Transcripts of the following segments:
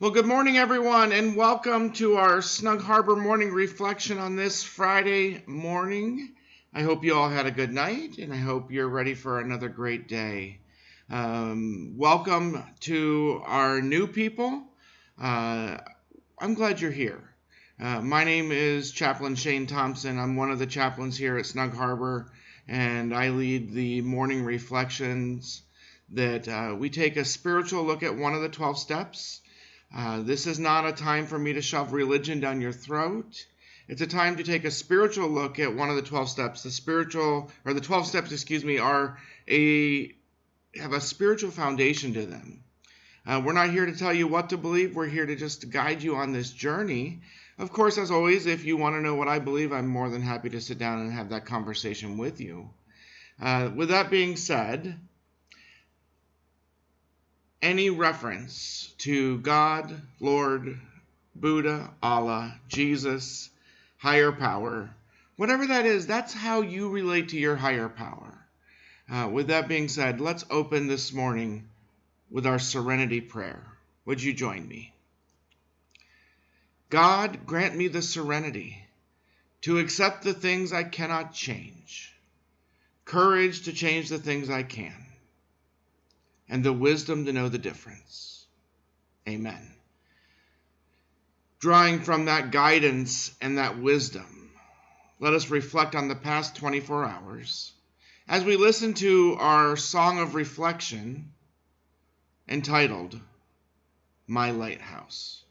Well, good morning, everyone, and welcome to our Snug Harbor morning reflection on this Friday morning. I hope you all had a good night, and I hope you're ready for another great day. Welcome to our new people. I'm glad you're here. My name is Chaplain Shane Thompson. I'm one of the chaplains here at Snug Harbor, and I lead the morning reflections that we take a spiritual look at one of the 12 steps. This is not a time for me to shove religion down your throat. It's a time to take a spiritual look at one of the 12 steps. The 12 steps, have a spiritual foundation to them. We're not here to tell you what to believe. We're here to just guide you on this journey. Of course, as always, if you want to know what I believe, I'm more than happy to sit down and have that conversation with you. With that being said, any reference to God, Lord, Buddha, Allah, Jesus, higher power, whatever that is, that's how you relate to your higher power. With that being said, let's open this morning with our serenity prayer. Would you join me? God, grant me the serenity to accept the things I cannot change, courage to change the things I can, and the wisdom to know the difference. Amen. Drawing from that guidance and that wisdom, let us reflect on the past 24 hours as we listen to our song of reflection entitled, My Lighthouse.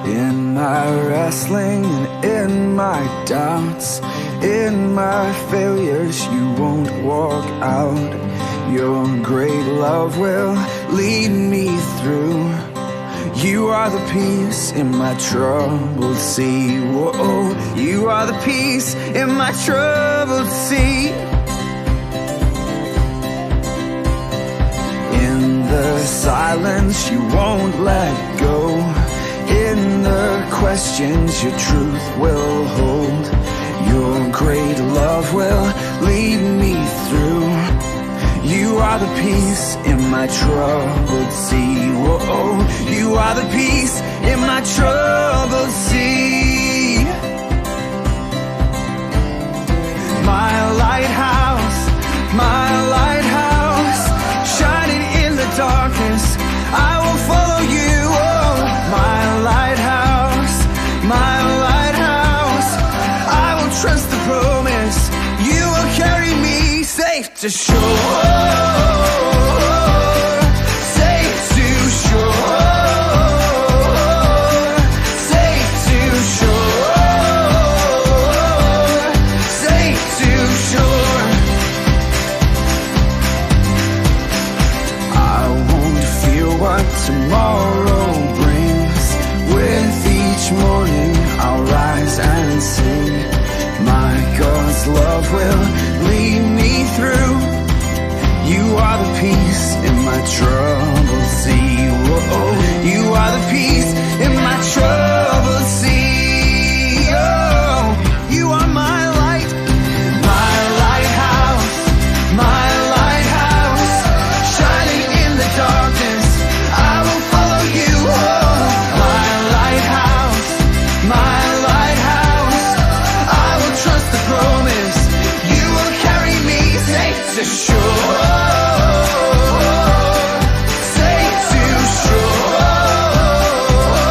In my wrestling and in my doubts, in my failures, you won't walk out. Your great love will lead me through. You are the peace in my troubled sea. Whoa, you are the peace in my troubled sea. In the silence, you won't let go. In the questions, your truth will hold. Your great love will lead me through. You are the peace in my troubled sea. Whoa, you are the peace in my troubled sea. My lighthouse, shining in the darkness, I will follow you. My lighthouse, I will trust the promise. You will carry me safe to shore. Safe to shore. Safe to shore. Safe to shore. I won't fear what tomorrow brings. With each morning I'll rise and sing. My God's love will lead me through. You are the peace in my troubled sea. Whoa, you are the peace in my troubled sea. Oh, you are my light, my lighthouse, shining in the darkness. I will follow you. Oh, my lighthouse, I will trust the promise. You will carry me safe to shore. Safe to shore.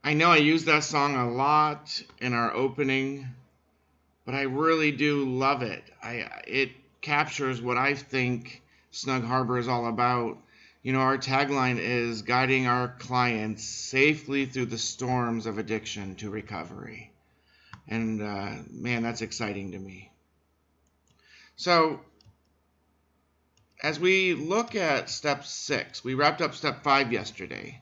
I know I use that song a lot in our opening, but I really do love it. It captures what I think Snug Harbor is all about. Our tagline is guiding our clients safely through the storms of addiction to recovery. And man, that's exciting to me. So as we look at step 6, we wrapped up step 5 yesterday.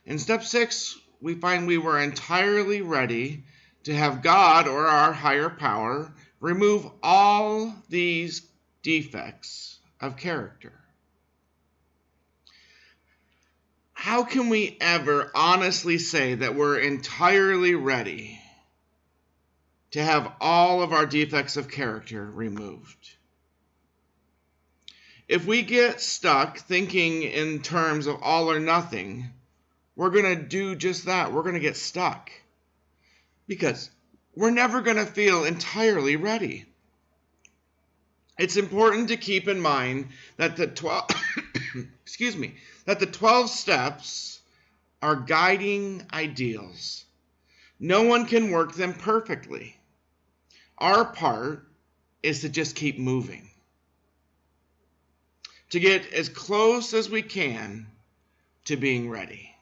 In step 6, we find we were entirely ready to have God or our higher power remove all these defects of character. How can we ever honestly say that we're entirely ready to have all of our defects of character removed? If we get stuck thinking in terms of all or nothing, we're going to do just that. We're going to get stuck because we're never going to feel entirely ready. It's important to keep in mind that the 12 that the 12 steps are guiding ideals. No one can work them perfectly. Our part is to just keep moving, to get as close as we can to being ready.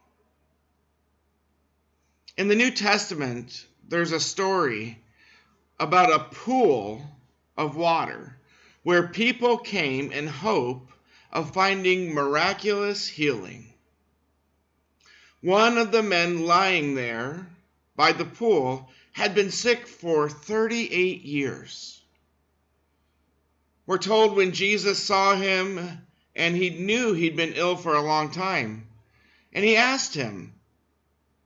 In the New Testament, there's a story about a pool of water where people came in hope of finding miraculous healing. One of the men lying there by the pool had been sick for 38 years. We're told when Jesus saw him and he knew he'd been ill for a long time, and he asked him,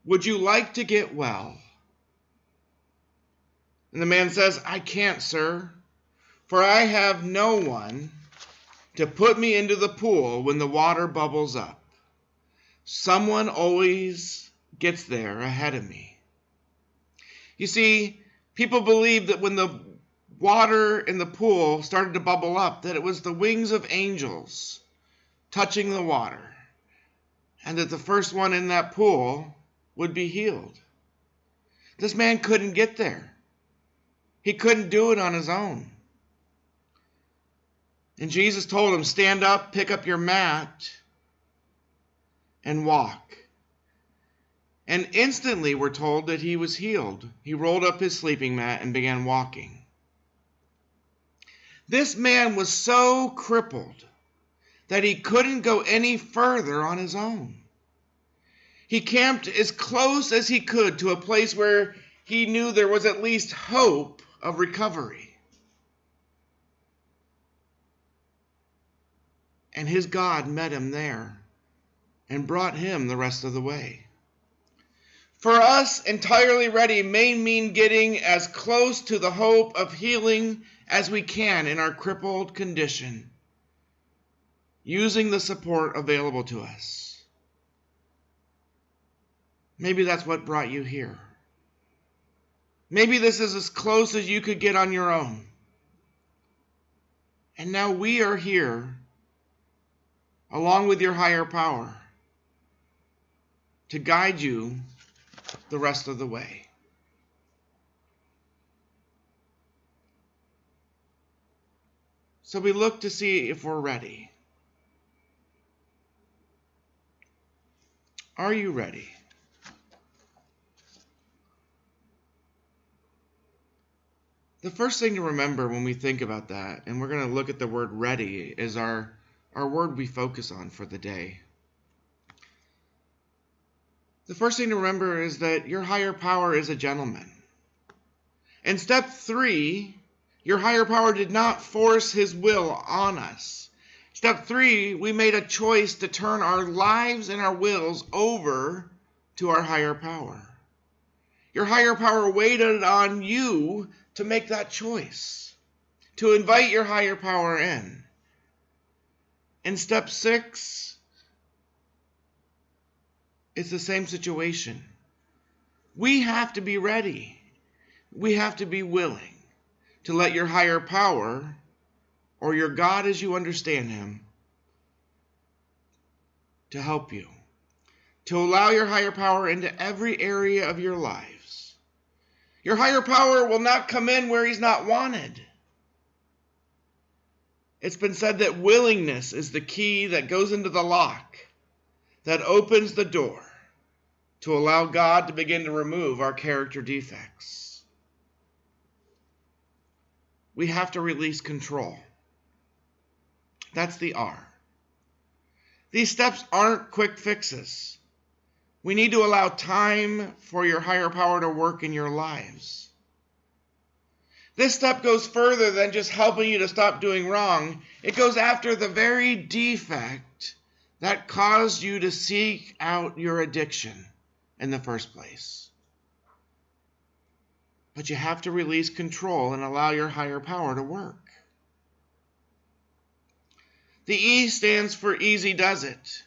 "Would you like to get well?" And the man says, "I can't, sir, for I have no one to put me into the pool when the water bubbles up. Someone always gets there ahead of me." You see, people believed that when the water in the pool started to bubble up, that it was the wings of angels touching the water, and that the first one in that pool would be healed. This man couldn't get there. He couldn't do it on his own. And Jesus told him, "Stand up, pick up your mat, and walk." And instantly we're told that he was healed. He rolled up his sleeping mat and began walking. This man was so crippled that he couldn't go any further on his own. He camped as close as he could to a place where he knew there was at least hope of recovery. And his God met him there and brought him the rest of the way. For us, entirely ready may mean getting as close to the hope of healing as we can in our crippled condition, using the support available to us. Maybe that's what brought you here. Maybe this is as close as you could get on your own. And now we are here, along with your higher power, to guide you the rest of the way. So we look to see if we're ready. Are you ready? The first thing to remember when we think about that, and we're going to look at the word ready, is our word we focus on for the day. The first thing to remember is that your higher power is a gentleman. In step 3, your higher power did not force his will on us. Step 3, we made a choice to turn our lives and our wills over to our higher power. Your higher power waited on you to make that choice, to invite your higher power in. In step 6, it's the same situation. We have to be ready. We have to be willing to let your higher power, or your God as you understand him, to help you. to allow your higher power into every area of your lives. Your higher power will not come in where he's not wanted. It's been said that willingness is the key that goes into the lock, that opens the door to allow God to begin to remove our character defects. We have to release control. That's the R. These steps aren't quick fixes. We need to allow time for your higher power to work in your lives. This step goes further than just helping you to stop doing wrong. It goes after the very defect that caused you to seek out your addiction in the first place. But you have to release control and allow your higher power to work. The E stands for easy does it.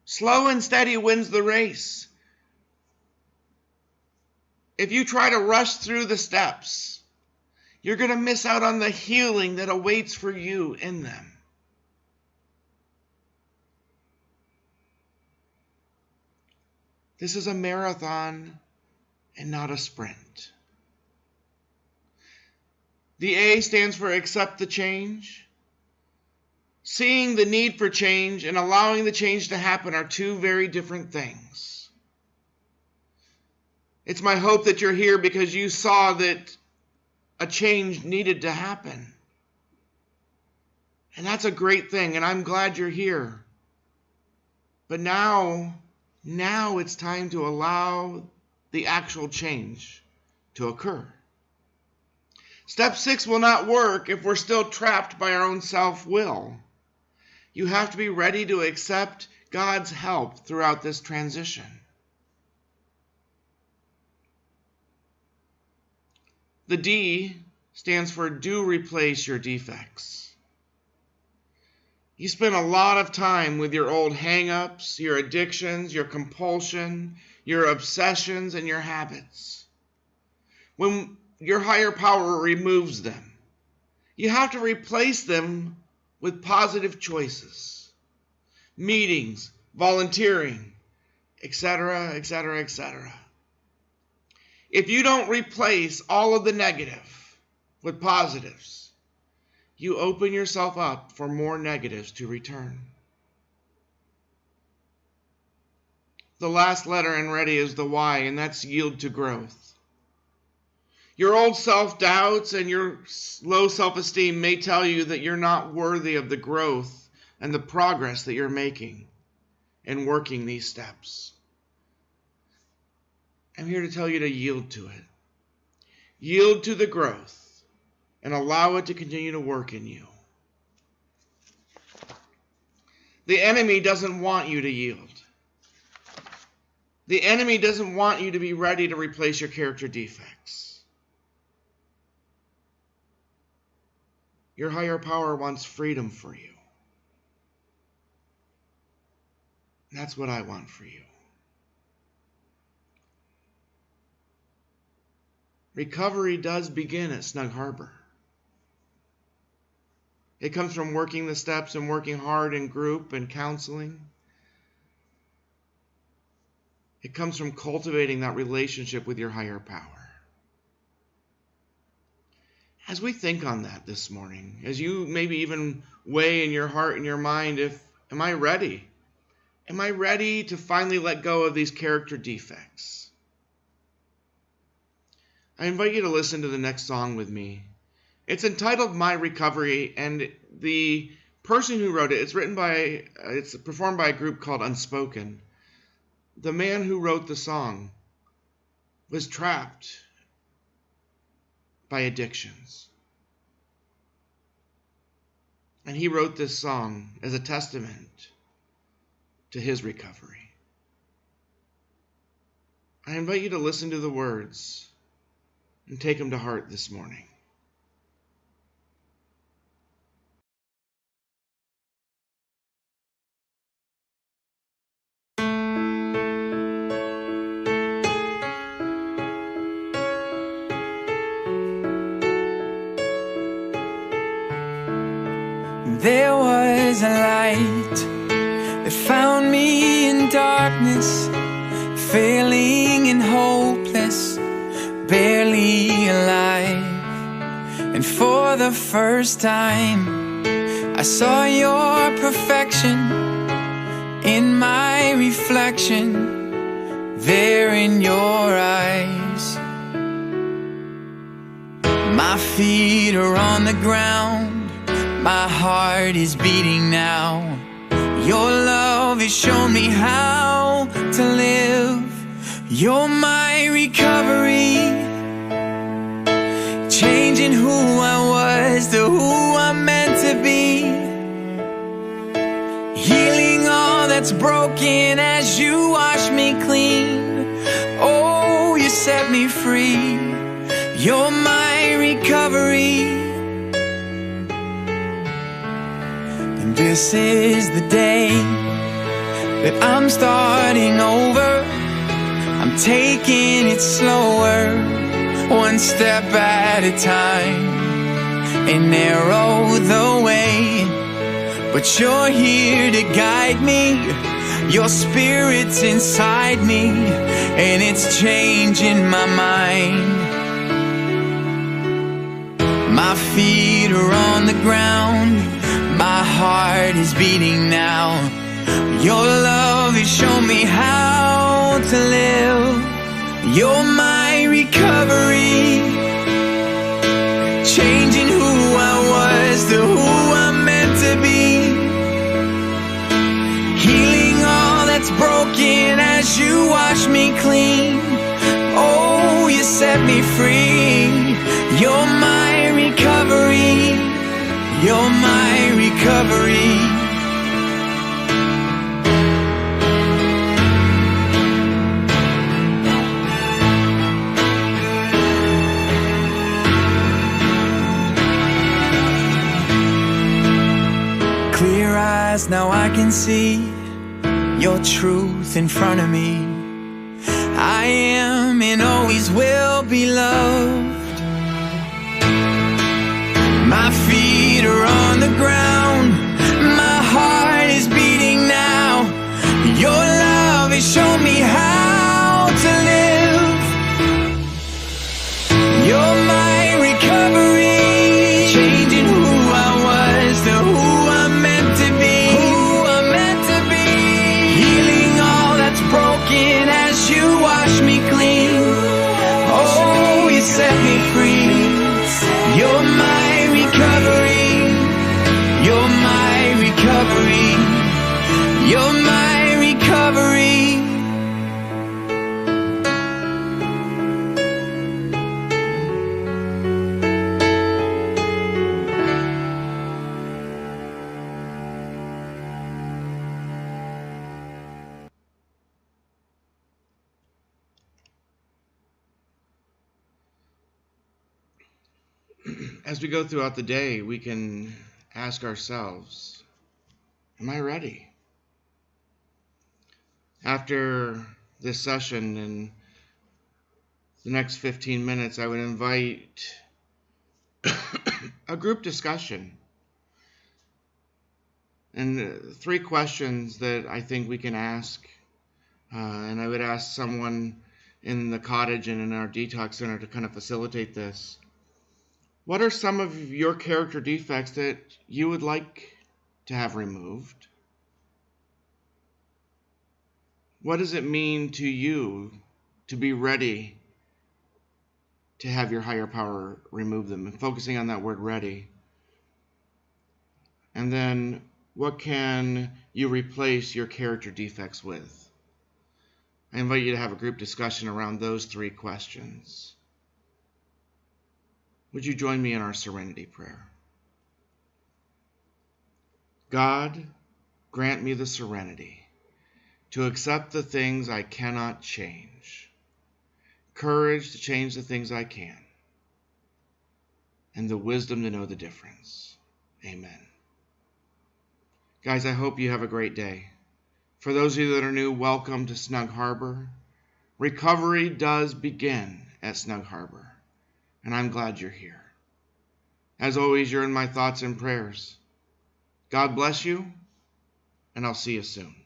Slow and steady wins the race. If you try to rush through the steps, you're going to miss out on the healing that awaits for you in them. This is a marathon and not a sprint. The A stands for accept the change. Seeing the need for change and allowing the change to happen are two very different things. It's my hope that you're here because you saw that a change needed to happen. And that's a great thing, and I'm glad you're here. But now it's time to allow the actual change to occur. Step 6 will not work if we're still trapped by our own self-will. You have to be ready to accept God's help throughout this transition. The D stands for do replace your defects. You spend a lot of time with your old hang-ups, your addictions, your compulsion, your obsessions, and your habits. When your higher power removes them, you have to replace them with positive choices, meetings, volunteering, etc., etc., etc. If you don't replace all of the negative with positives, you open yourself up for more negatives to return. The last letter in ready is the Y, and that's yield to growth. Your old self-doubts and your low self-esteem may tell you that you're not worthy of the growth and the progress that you're making in working these steps. I'm here to tell you to yield to it. Yield to the growth and allow it to continue to work in you. The enemy doesn't want you to yield. The enemy doesn't want you to be ready to replace your character defects. Your higher power wants freedom for you. And that's what I want for you. Recovery does begin at Snug Harbor. It comes from working the steps and working hard in group and counseling. It comes from cultivating that relationship with your higher power. As we think on that this morning, as you maybe even weigh in your heart and your mind, am I ready? Am I ready to finally let go of these character defects? I invite you to listen to the next song with me. It's entitled My Recovery, and the person who wrote it, it's performed by a group called Unspoken. The man who wrote the song was trapped by addictions. And he wrote this song as a testament to his recovery. I invite you to listen to the words and take them to heart this morning. There was a light that found me in darkness, failing and hopeless, barely alive. And for the first time, I saw your perfection in my reflection, there in your eyes. My feet are on the ground, my heart is beating now. Your love has shown me how to live. You're my recovery, changing who I was to who I'm meant to be, healing all that's broken as you wash me clean. Oh, you set me free. You're my recovery. And this is the day that I'm starting over. I'm taking it slower, one step at a time, and narrow the way. But you're here to guide me. Your spirit's inside me, and it's changing my mind. My feet are on the ground, my heart is beating now. Your love has shown me how to live. You're my recovery, changing who I was to who I'm meant to be, healing all that's broken as you wash me clean. Oh, you set me free. You're my recovery. You're my recovery. Clear eyes, now I can see your truth in front of me. I am and always will be loved. My feet are on the ground, my heart is beating now. Your love has shown me how to live. You're my recovery, changing who I was to who I'm meant to be, healing all that's broken as you wash me clean. Oh, you set me free. You're my recovery. You're my recovery. You're my recovery. As we go throughout the day, we can ask ourselves, am I ready? After this session in the next 15 minutes, I would invite a group discussion and 3 questions that I think we can ask. And I would ask someone in the cottage and in our detox center to kind of facilitate this. What are some of your character defects that you would like to have removed? What does it mean to you to be ready to have your higher power remove them? And focusing on that word ready. And then what can you replace your character defects with? I invite you to have a group discussion around those 3 questions. Would you join me in our serenity prayer? God, grant me the serenity to accept the things I cannot change, courage to change the things I can, and the wisdom to know the difference. Amen. Guys, I hope you have a great day. For those of you that are new, welcome to Snug Harbor. Recovery does begin at Snug Harbor, and I'm glad you're here. As always, you're in my thoughts and prayers. God bless you, and I'll see you soon.